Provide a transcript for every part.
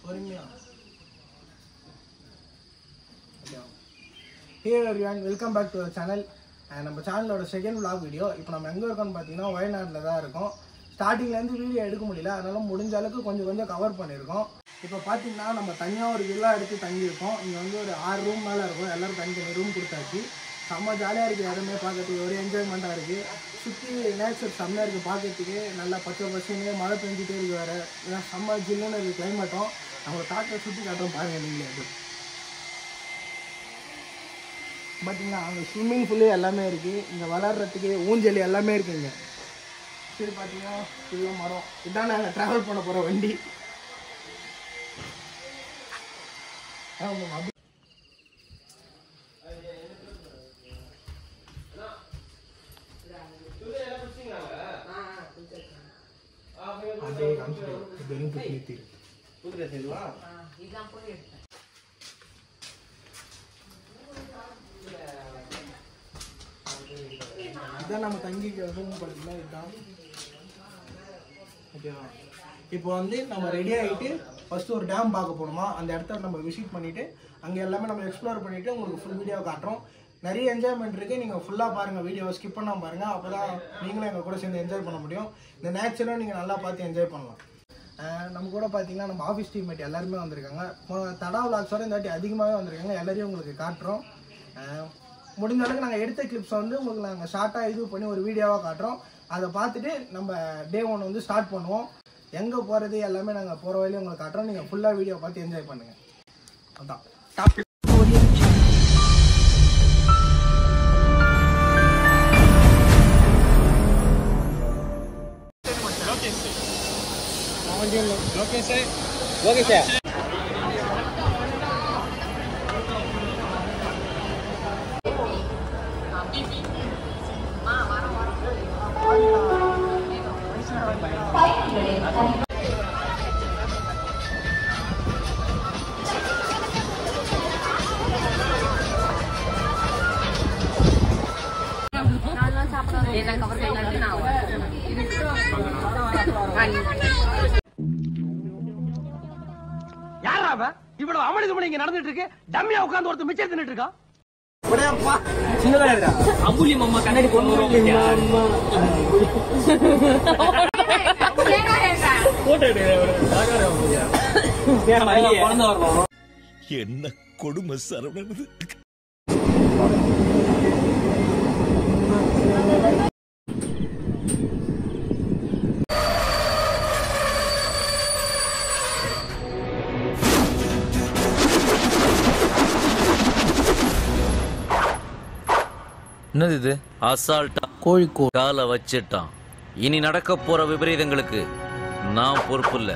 Hey everyone, welcome back to our channel. நம்ம சேனலோட second vlog video. இப்போ நம்ம எங்க இருக்கோம்னு பார்த்தீங்கன்னா வயநாட்டில் தான் இருக்கோம். ஸ்டார்டிங்ல இருந்து வீடியோ எடுக்க முடியல, அதனால முடிஞ்ச அளவுக்கு கொஞ்சம் கவர் பண்ணியிருக்கோம். இப்போ பார்த்தீங்கன்னா நம்ம தனியாக ஒரு வில்லா எடுத்து தங்கியிருக்கோம். இங்கே வந்து ஒரு 6 ரூம் மேலே இருக்கும். எல்லாரும் தனித்தனி ரூம் கொடுத்தாச்சு. செம்ம ஜாலியாக இருக்குது, இடமே பார்க்கறதுக்கு ஒரு என்ஜாய்மெண்ட்டாக இருக்குது. சுற்றி நேச்சர் செம்மையாக இருக்குது, பார்க்கறதுக்கு நல்லா பச்சை பசுன்னு மழை பெஞ்சிட்டே இருக்குது. வேறு ஏன்னா செம்ம ஜில்லுன்னு இருக்குது கிளைமேட்டும். நம்ம காற்றை சுற்றி காட்டுறோம் பாருங்கள் நீங்களே. அது பார்த்தீங்கன்னா அங்கே ஸ்விம்மிங் ஃபுல்லு எல்லாமே இருக்குது. இங்கே விளாட்றதுக்கு ஊஞ்சல் எல்லாமே இருக்குங்க. சரி பார்த்தீங்கன்னா ஃபுல்லாக மரம். இதுதான் நாங்கள் ட்ராவல் பண்ண போகிற வண்டி. இதான் நம்ம தங்கி ரூம் பார்த்தீங்கன்னா இதுதான். ஓகேவா, இப்போ வந்து நம்ம ரெடி ஆகிட்டு ஃபஸ்ட்டு ஒரு டேம் பார்க்க போகணுமா, அந்த இடத்த நம்ம விசிட் பண்ணிவிட்டு அங்கே எல்லாமே நம்ம எக்ஸ்ப்ளோர் பண்ணிவிட்டு உங்களுக்கு ஃபுல் வீடியோ காட்டுறோம். நிறைய என்ஜாய்மெண்ட் இருக்குது, நீங்கள் ஃபுல்லாக பாருங்கள், வீடியோவை ஸ்கிப் பண்ணாமல் பாருங்கள். அப்போ தான் நீங்களும் எங்கள் கூட சேர்ந்து என்ஜாய் பண்ண முடியும். இந்த நேச்சரும் நீங்கள் நல்லா பார்த்து என்ஜாய் பண்ணலாம். நம்ம கூட பார்த்தீங்கன்னா நம்ம ஆஃபீஸ் டீம்மேட் எல்லாருமே வந்திருக்காங்க. தடா விளாக்ஸோட இந்த வாட்டி அதிகமாகவே வந்திருக்காங்க. எல்லாரையும் உங்களுக்கு காட்டுறோம். முடிஞ்ச அளவுக்கு நாங்கள் எடுத்த கிளிப்ஸை வந்து உங்களுக்கு நாங்கள் ஷார்ட்டாக இது பண்ணி ஒரு வீடியோவாக காட்டுறோம். அதை பார்த்துட்டு நம்ம டே 1 வந்து ஸ்டார்ட் பண்ணுவோம். எங்கே போகிறது எல்லாமே நாங்கள் போகிற வழியும் உங்களுக்கு காட்டுறோம். நீங்கள் ஃபுல்லாக வீடியோ பார்த்து என்ஜாய் பண்ணுங்கள். அதான் டாப். யாரா இவ்வளவு அமளி துமளி இங்க நடந்துட்டு இருக்கு? டம்மியா உட்கார்ந்து ஒருத்தர் மிச்சம் தின்னுட்டு இருக்கா? சின்னதா அம்புலி மாமா கண்ணாடி போட்டு என்ன கொடுமை சரவணது. என்னது இது? அசால்ட்டா கோழிக்கோடு காலை வச்சிட்டான். இனி நடக்க போற விபரீதங்களுக்கு நான் பொறுப்பு இல்ல.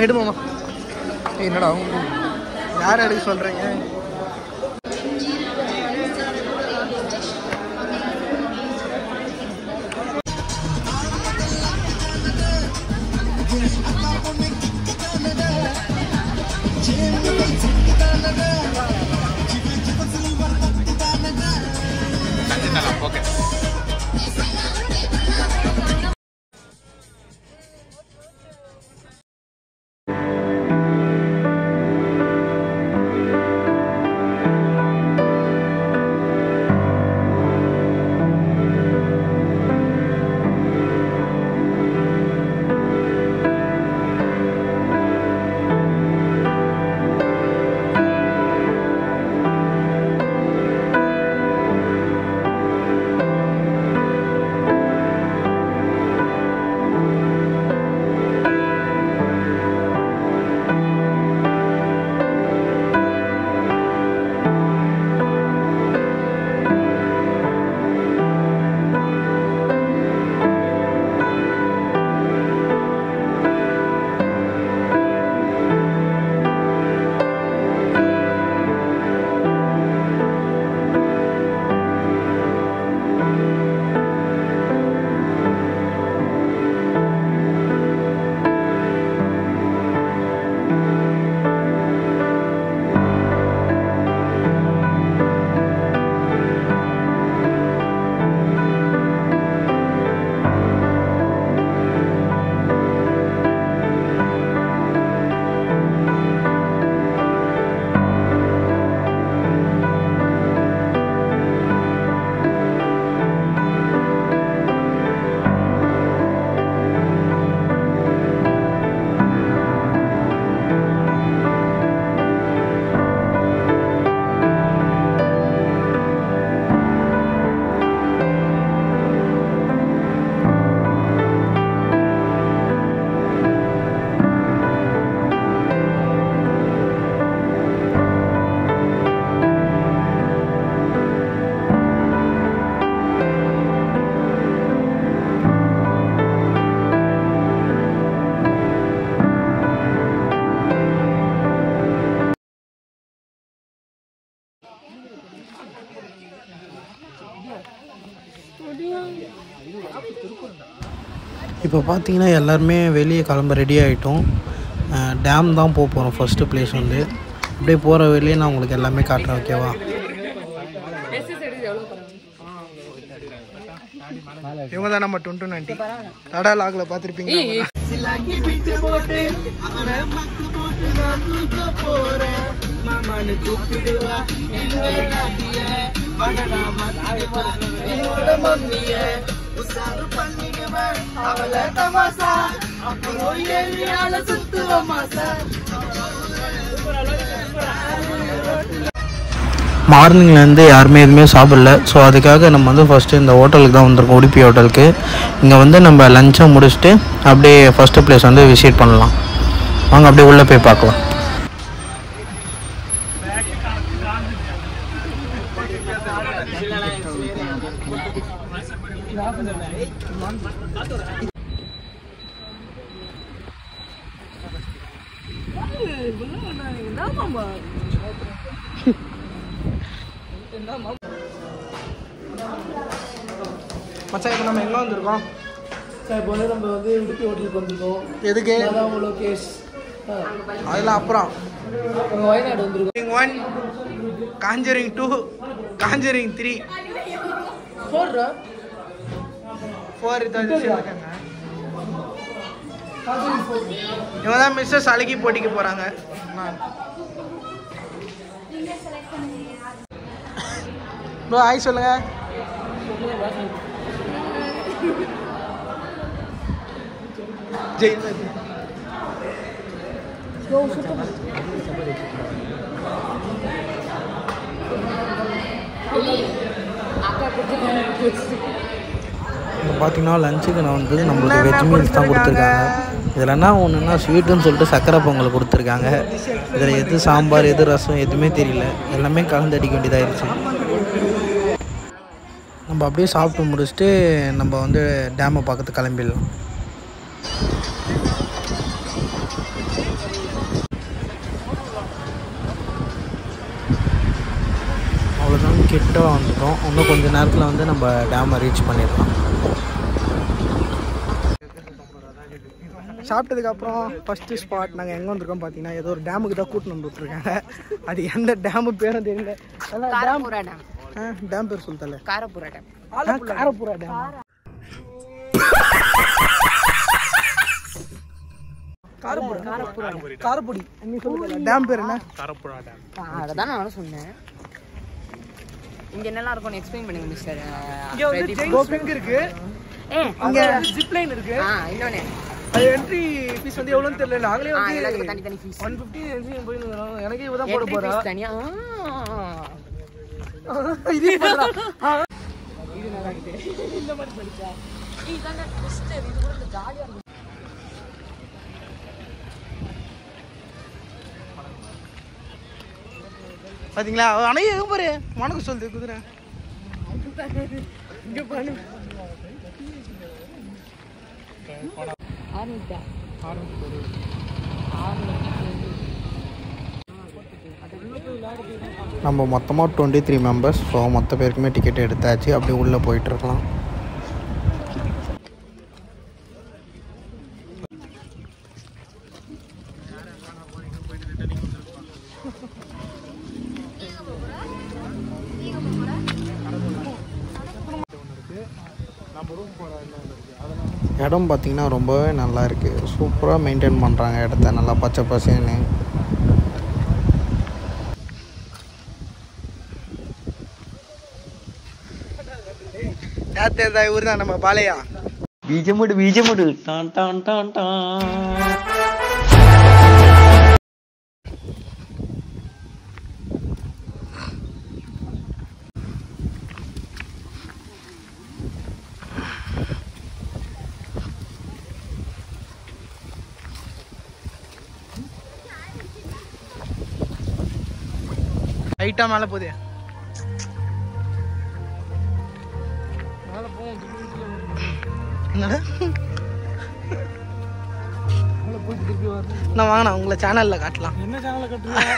எடுமாமா என்னடா யார் எடுக்க சொல்றீங்க? ஓகே இப்போ பார்த்தீங்கன்னா எல்லாருமே வெளியே கிளம்ப ரெடி ஆகிட்டோம். டேம் தான் போக போகிறோம். ஃபஸ்ட்டு பிளேஸ் வந்து அப்படியே போகிற வெளியே நான் உங்களுக்கு எல்லாமே காட்டுறேன். ஓகேவா? இவங்க தான் நம்ம 2020 தடா லாகில் பார்த்துருப்பீங்க. மார்னிங்லேருந்து யாருமே எதுவுமே சாப்பிடல. ஸோ அதுக்காக நம்ம வந்து ஃபஸ்ட்டு இந்த ஹோட்டலுக்கு தான் வந்திருக்கோம், உடுப்பி ஹோட்டலுக்கு. இங்கே வந்து நம்ம லஞ்சை முடிச்சுட்டு அப்படியே ஃபஸ்ட்டு பிளேஸ் வந்து விசிட் பண்ணலாம். வாங்க அப்படியே உள்ளே போய் பார்க்கலாம். மச்சான் இப்போ நம்ம எங்கே வந்திருக்கோம்? சார் இப்போ வந்து நம்ம வந்து உடுப்பி ஹோட்டலுக்கு வந்திருக்கோம். எதுக்கு? அதான் லோகேஷ் அதெல்லாம் அப்புறம் நாங்கள் வயநாடு வந்திருக்கோம். 1 காஞ்சரிங் 2 காஞ்சரிங் 3 4 இவங்க தான் மிஸ்ஸஸ் அழகி போட்டிக்கு போகிறாங்க. ப்ரோ ஹாய் சொல்லுங்க. ஜெய் இப்போ பார்த்தீங்கன்னா லஞ்சுக்கு நான் வந்து நம்மளுக்கு வெஜ் மீல்ஸ் தான் கொடுத்துருக்காங்க. இதில் என்ன ஒன்றுன்னா ஸ்வீட்டுன்னு சொல்லிட்டு சக்கரை பொங்கல் கொடுத்துருக்காங்க. இதில் எது சாம்பார் எது ரசம் எதுவுமே தெரியல, எல்லாமே கலந்து அடிக்க வேண்டியதாகிடுச்சு. நம்ம அப்படியே சாப்பிட்டு முடிச்சுட்டு நம்ம வந்து டேமை பார்க்கறது கிளம்பிடலாம். அவ்வளோதான், கிட்ட வந்துட்டோம். இன்னும் கொஞ்சம் நேரத்தில் வந்து நம்ம டேமை ரீச் பண்ணிடலாம். சாப்பிட்டதுக்கப்புறம் ஃபஸ்ட்டு ஸ்பாட் நாங்கள் எங்கே வந்திருக்கோம் பார்த்தீங்கன்னா, ஏதோ ஒரு டேமுக்கு தான் கூட்டின்னு வந்து விட்ருக்காங்க. அது எந்த டேமு பேரும் தெரியல. டேம் பேர் சொல்லிட்டல, காரப்புரா டேம். காரப்புரா டேம். காரப்புடி நீ சொல்லுங்க. டேம் பேர் என்ன? காரப்புரா டேம். அதான் நானும் சொன்னேன். இங்க என்னெல்லாம் இருக்கும் எக்ஸ்பிளைன் பண்ணுங்க மிஸ்டர். இங்க வந்து ஜெயின் இருக்கு, இங்க ஜிப் லைன் இருக்கு. இன்னொன்னு அது என்ட்ரி ஃபீஸ் வந்து எவ்வளவுன்னு தெரியல. நாங்களே வந்து தனி தனி ஃபீஸ் 150 என்ட்ரி போயிடுறோம். எனக்கு இவ தான் போட போறா. தனியா இது போறா. இது நல்லா இருக்கு. இந்த மாதிரி படிச்சா இதாங்க ட்விஸ்ட். இது கூட ஜாலியா இருக்கு. பாத்தீங்களா? அணைய எங்க பாரு, மனக்கு சொல்லுது குதிரை. இங்க பாரு. நம்ம மொத்தமாக 23 மெம்பர்ஸ். ஸோ மொத்த பேருக்குமே டிக்கெட் எடுத்தாச்சு. அப்படியே உள்ளே போயிட்டுருக்கலாம். இடம் பார்த்திங்கன்னா ரொம்பவே நல்லா இருக்குது. சூப்பராக மெயின்டைன் பண்ணுறாங்க இடத்த, நல்லா பச்சை பசேன்னு. யாத்தேதா இவர் தான் நம்ம பாலையா. பீஜமுடு டான் டான் டான் டான். லைட்டாக மேலே போதே. என்னடா நான் வாங்கினா உங்களை சேனலில் காட்டலாம். என்ன சேனலில் காட்டலாம்?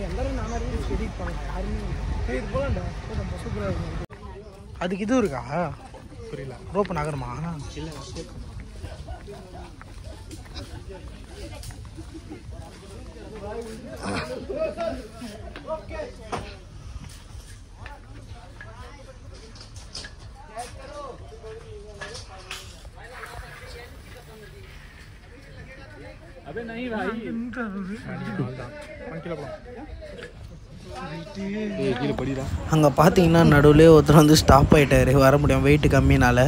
எல்லாரும் நான் எடிட் பண்ணலாம் யாருமே இது போகலாம்டா சூப்பராக இருக்கும். அதுக்கு இது இருக்கா? புரியல. ரோப்பு நகரமா? இல்லை. அங்கே பார்த்தீங்கன்னா நடுவில் ஒருத்தர் வந்து ஸ்டாப் ஆகிட்டார், வர முடியும் வெயிட் கம்மினால.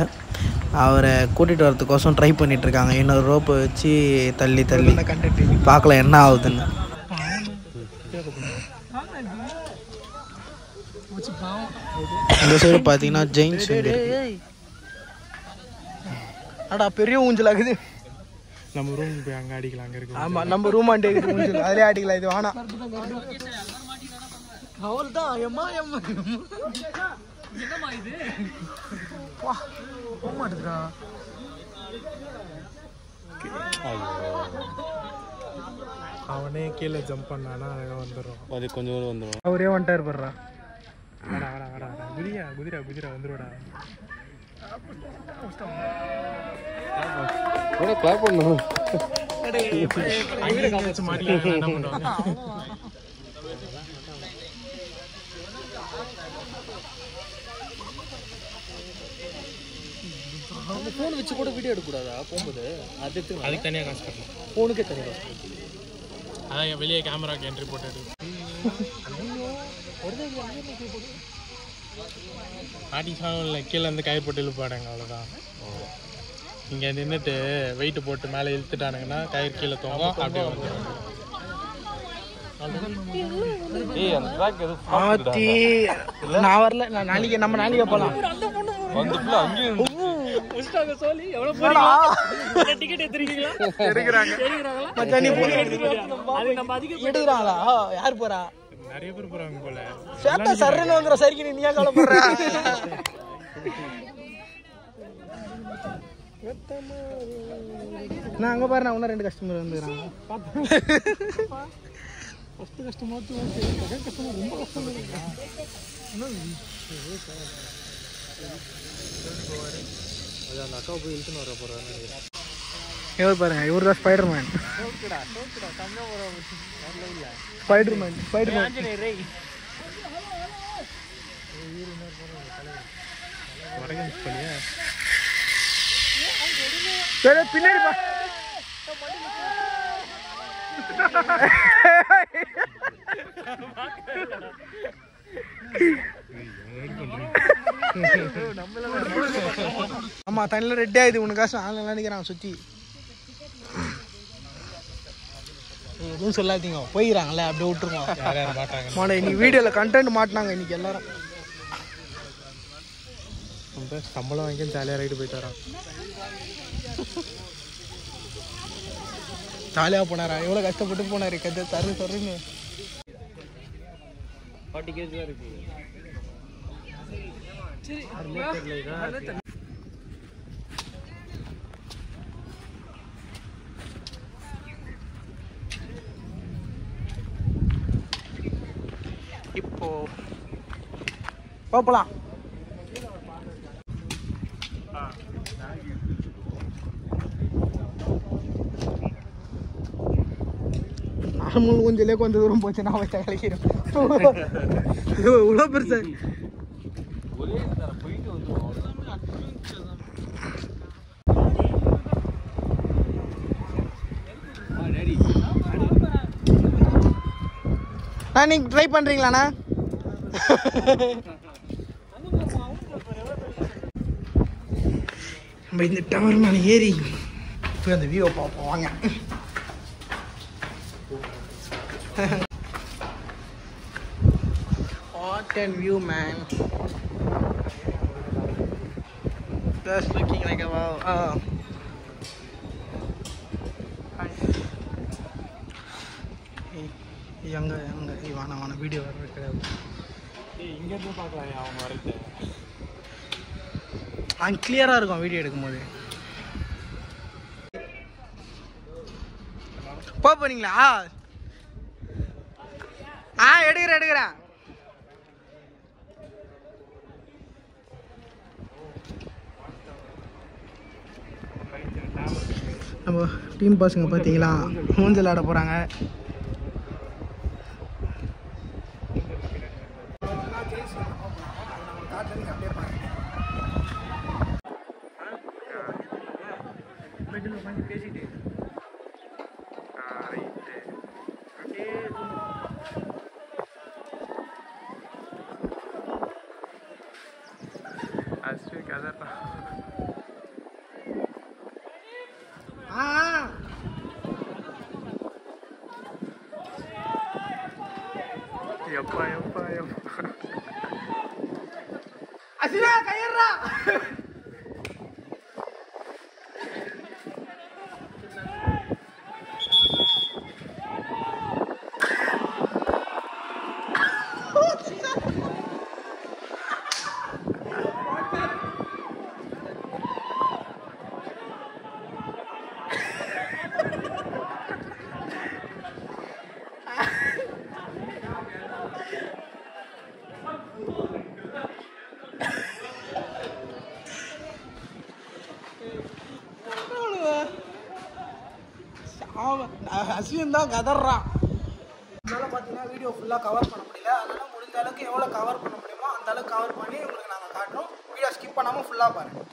அவரை கூட்டிகிட்டு வரதுக்கோசம் ட்ரை பண்ணிகிட்ருக்காங்க. இன்னொரு ரோப்பை வச்சு தள்ளி தள்ளி பார்க்கலாம் என்ன ஆகுதுன்னு. இந்த சைடு பார்த்தீங்கன்னா ஜெயின்ஸ் அடா பெரிய ஊஞ்சல் ஆகுது. நம்ம ரூம் போய் அங்கே அடிக்கலாம். அங்கே இருக்கு. ஆமாம், நம்ம ரூம் ஆண்டே இருக்குது ஊஞ்சல், அதிலே அடிக்கலாம். இது வேணாம். அவள்தான் எம்மா எம்மா என்னம்மா இது போக மாட்டேதுடா. அவனே கீழே ஜம்ப் பண்ணானா அழகாக வந்துடும். அது கொஞ்சம் தூரம் வந்துடும். அவரே வந்துட்டார் போடுறா. வாடா வாடா வாடா குதிரா குதிரா குதிரா வந்துடுவாடா. கிளாப் பண்ணணும். ஃபோன் வச்சு கூட வீடியோ எடுக்கக்கூடாதா போகும்போது? அதுக்கு தனியாக காசு கட்டணும். ஃபோனுக்கே தனியாக காசு. அதான் வெளியே கேமராக்கு என்ட்ரி போட்டு இல்லை கீழே இருந்து கயிறு போட்டு இழுப்பாடுங்க. அவ்வளோதான். இங்கே நின்றுட்டு வெயிட்டு போட்டு மேலே இழுத்துட்டானுங்கன்னா கயிறு கீழே தோங்கும். அப்படியே வந்துடும். நான் வரல. நான் நாளைக்கு நம்ம நாளைக்கு போகலாம். எடுக்கிறாங்களா? யார் போறா? நிறைய பேர் போறாங்க போல. சர்ன்னு வந்துடும். சரிக்கு நீ ஏன் கவலைப்படுற? நான் அங்கே பாரு, நான் இன்னும் 2 கஸ்டமர் வந்துடுறாங்க. ஃபஸ்ட்டு கஸ்டமர் செகண்ட் கஸ்டமர் ரொம்ப கஷ்டம். அந்த அக்காவை போய் இழுத்துன்னு வர போறாரு. இவர் பாருங்க, இவர் தான் ஸ்பைடர்மேன். ஸ்பைடர்மேன் பின்னாடி பா. ஆமா, தண்ணில ரெட்டி ஆகுது. உனக்காசம் ஆன்லைன்ல நினைக்கிறான் சுத்தி. எதுவும் சொல்லாதீங்க, போயிடறாங்களே அப்படியே விட்டுருவோம். மாட இன்னைக்கு வீடியோல கண்டென்ட் மாட்டினாங்க இன்னைக்கு எல்லாரும். சம்பளம் வாங்கி ஜாலியாக ரைட்டு போயிட்டு வரான். ஜாலியாக போனாரா? எவ்வளோ கஷ்டப்பட்டு போனாரு. கதை தருன்னு 40 kg தான் இருக்கு. இப்போ போகலாம். நார்மல் கொஞ்சம் கொஞ்சம் தூரம் போச்சு. நான் வச்சா கலைக்கிறேன். இவ்வளோ பெருசா நீங்க ட்ரை பண்றீங்களாண்ணா? நம்ம இந்த டவர் மேலே ஏறி போய் அந்த வியூவை பார்ப்போம் வாங்க. What a view, man. Just looking like a wow. எங்க வான வீடியோ வர கிடையாது. இங்கேருந்து பார்க்கலாம் அவங்க வரது. அங்கே கிளியராக இருக்கும் வீடியோ எடுக்கும்போது. போறீங்களா? எடுக்கிறேன். நம்ம டீம் பசங்க பார்த்தீங்களா ஊஞ்சல் ஆட போகிறாங்க. அசினா கையறா. அஸ்வின் தான் கதறான். அதனால பார்த்தீங்கன்னா வீடியோ ஃபுல்லாக கவர் பண்ண முடியல. அதனால முடிஞ்ச அளவுக்கு எவ்வளோ கவர் பண்ண முடியுமோ அந்த அளவுக்கு கவர் பண்ணி உங்களுக்கு நாங்கள் காட்டுறோம். வீடியோ ஸ்கிப் பண்ணாமல் ஃபுல்லாக பாருங்கள்.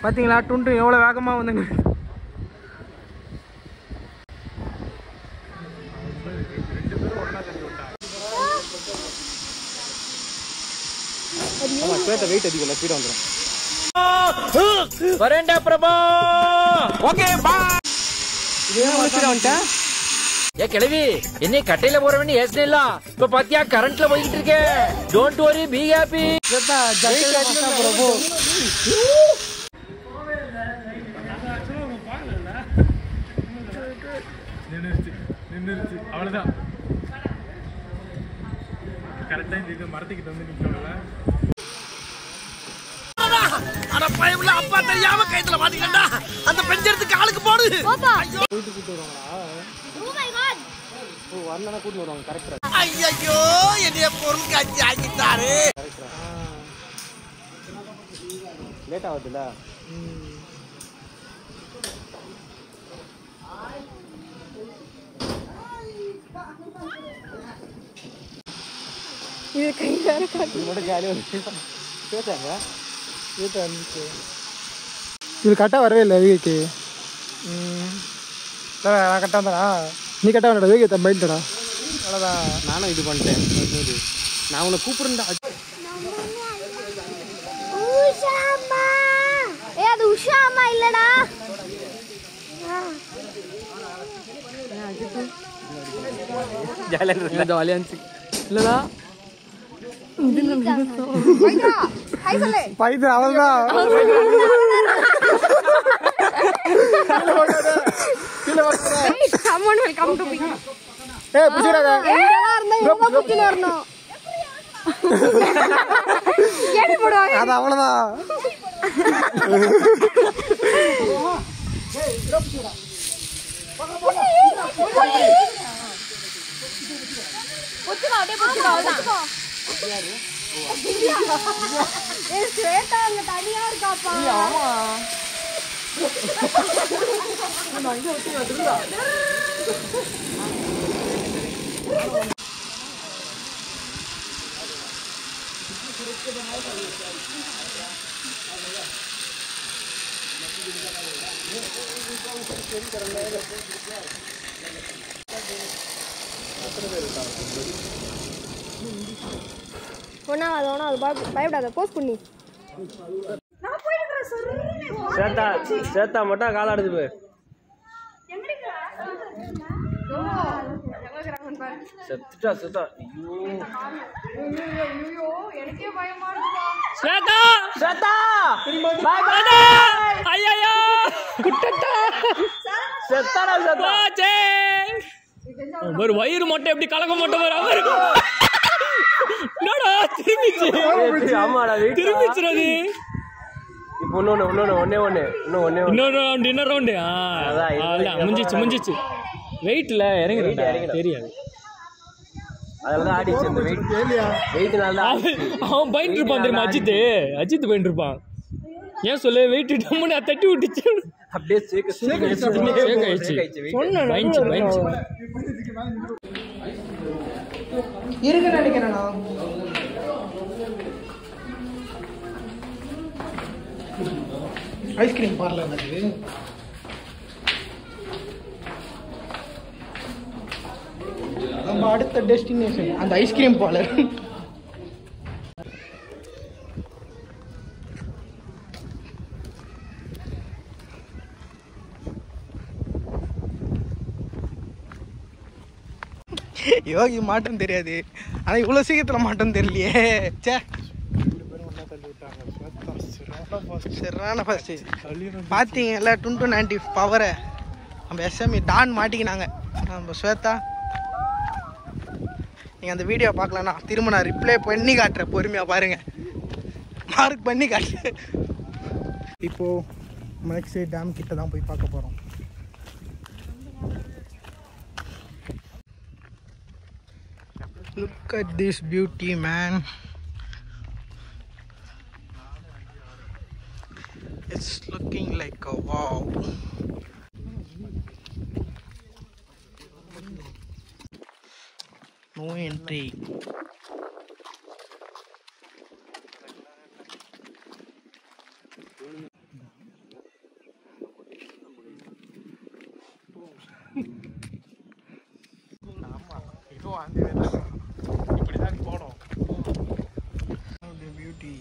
பார்த்தீங்களா டுண்டு எவ்வளோ வேகமாக வந்துங்க. வெயிட் அதிகம் ஸ்பீட் வந்துடும். வரேன்டா பிரபா. Okay bye. இதே மாதிரி வந்துட்டேன். ஏ கிழவி என்னை கட்டையில போற வேண்டிய யோசனை இல்ல. இப்ப பாத்தியா கரண்ட்ல போயிட்டு இருக்கே. Don't worry be happy. பிரபு நின்றுச்சு அவ்வளோதான். கரெக்டாக இந்த இது மரத்துக்கிட்ட வந்து நிற்கல. பயமுள்ள அப்பா தெரியாம கைத்துல மாட்டிக்கிட்டா அந்த பெஞ்சத்துக்கு ஆளுக்கு போடு. போயிட்டு கூட்டு வருவாங்களா? வரலன்னா கூட்டு வருவாங்க. கரெக்டா? ஐயோ என்னைய பொருள் காட்சி ஆக்கிட்டாரு. லேட் ஆகுதுல்ல. இது கை வேற காட்டு. மட்டும் ஜாலியாக பேசாங்க. இது கரெக்டாக வரவே இல்லை விவேக்கு. நான் கரெக்டாக வந்தேனா? நீ கரெக்டாக வந்தடா விவேக். தன் பயில்டா. அவ்வளோதான். நானும் இது பண்ணிட்டேன். நான் உன்னை கூப்பிடுறேன்டா. உஷாமா. அது உஷாமா இல்லடா. ஜாலியாக இருந்துச்சு இல்லடா. பைதா அவள்தான். Someone will come to me. ஏய் புடிச்சறாத. எங்கடா இருந்தா இவங்க குத்தில வரணும். ஏடி போடுவாங்க. அது அவ்வளவுதான். ஏய் இறப்புடா. புடிச்சா அப்படியே புடிச்சா அவ்வளவுதான். யாரு? ஏய் ஸ்வேதா அங்க தனியா இருக்காப்பா. ஆமா. நான் இங்க விட்டு வந்துடா. ஒண்ணாவது பயப்படாத போஸ்ட் பண்ணி. நான் போயிடுறேன் சொல்லு. சேத்தா மட்டும் கால் ஆடுது போய். எங்கடிங்க? ஓ எங்க கிராமம் பாரு. செத்துட்டா செத்தா. ஐயோ எனக்கே பயமா இருக்குடா. ஸ்வேதா ஸ்வேதா பாய் பாய். ஐயோ குட்டட்டா செத்தாடா செத்தா. ஒரு வயிறு மட்டும் எப்படி கலக்க மட்டும் வர அவரு. என்னடா திரும்பிச்சு. ஆமாடா திரும்பிச்சுறது. இப்போ ஒண்ணே இன்னொரு ரவுண்டு. அதான் முடிஞ்சிச்சு. வெயிட்ல இறங்குறா தெரியாது. அதெல்லாம் ஆடிச்சு அந்த வெயிட்னால அவன் பயந்து இருப்பான் தெரியுமா? அஜித் பயந்து இருப்பான். ஏன் சொல்லு வெயிட் டம்முன்னு தட்டி விட்டுச்சு. அப்படியே இருக்கு நினைக்கிறேண்ணா. ஐஸ்கிரீம் பார்லர் இருக்குது. நம்ம அடுத்த டெஸ்டினேஷன் அந்த ஐஸ்கிரீம் பார்லர். யோகி மாட்டம் தெரியாது, ஆனா இவ்வளவு சீக்கிரத்துல மாட்டம் தெரியலையே. சே சரியான ஃபர்ஸ்ட் பார்த்தீங்கல்ல 290 பவரை நம்ம எஸ்எம்இ டான் மாட்டிக்கினாங்க. நம்ம ஸ்வேதா நீங்கள் அந்த வீடியோ பார்க்கலன்னா திரும்ப நான் ரிப்ளை பண்ணி காட்டுறேன், பொறுமையாக பாருங்கள், மார்க் பண்ணி காட்டுறேன். இப்போது நெக்ஸ்ட் டேம் கிட்ட தான் போய் பார்க்க போகிறோம். Look at this beauty, man. It's looking like a wow. No entry. இப்படிதான் போனோம். பியூட்டி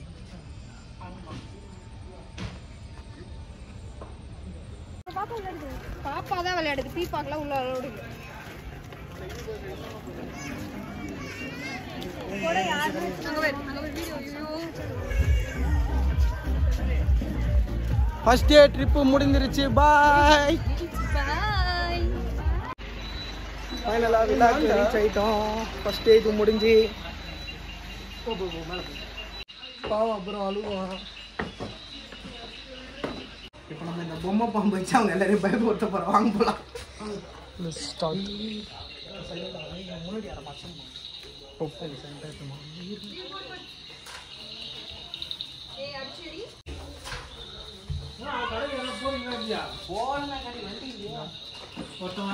பாப்பா தான் விளையாடுது, பீப்பாக்கெல்லாம் உள்ள விளையாடுது. ஃபர்ஸ்ட் டே ட்ரிப்பு முடிஞ்சிருச்சு. பாய். ஃபைனலாக விழாக்கு ரீச் ஆகிட்டோம். ஃபர்ஸ்ட் டே இது முடிஞ்சு பாவம் அப்புறம் அழுவோம். இப்போ நம்ம இந்த பொம்மை பாம்பு வச்சு அவங்க எல்லாரையும் பயப்படுத்த போகிறோம். வாங்க போகலாம். முன்னாடி யாரை பார்த்தோம்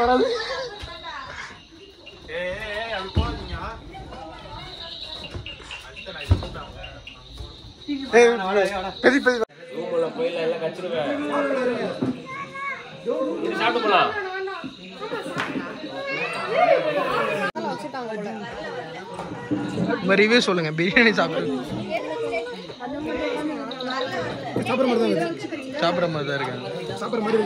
வராது. ரிவ்யூ சொல்லுங்க. பிரியாணி சாப்பிடுற மாதிரி தான் இருக்காங்க. சாப்பிட்ற மாதிரி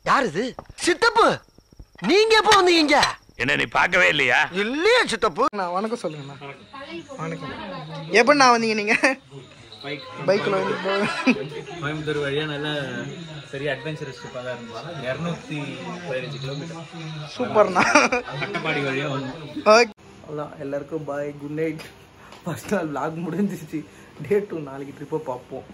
யாரு இது? சித்தப்பு, நீங்க எப்போ வந்தீங்க? என்ன நீ பார்க்கவே இல்லையா? இல்லையா சித்தப்பு? நான் வணக்கம் சொல்லுங்கண்ணா. வணக்கம். எப்படிண்ணா வந்தீங்க நீங்க? பைக்கில் வந்து கோயம்புத்தூர் வழியா நல்ல சரியா அட்வென்ச்சரஸ் ட்ரிப்பாக தான் இருந்தோம். 215 கிலோமீட்டர். சூப்பர்ண்ணா. அட்டப்பாடி வழியா வந்து அவ்வளோ. எல்லாருக்கும் பாய், குட் நைட். ஃபர்ஸ்ட் நாள் vlog முடிஞ்சிச்சு. டே 2 நாளைக்கு ட்ரிப்பை பார்ப்போம்.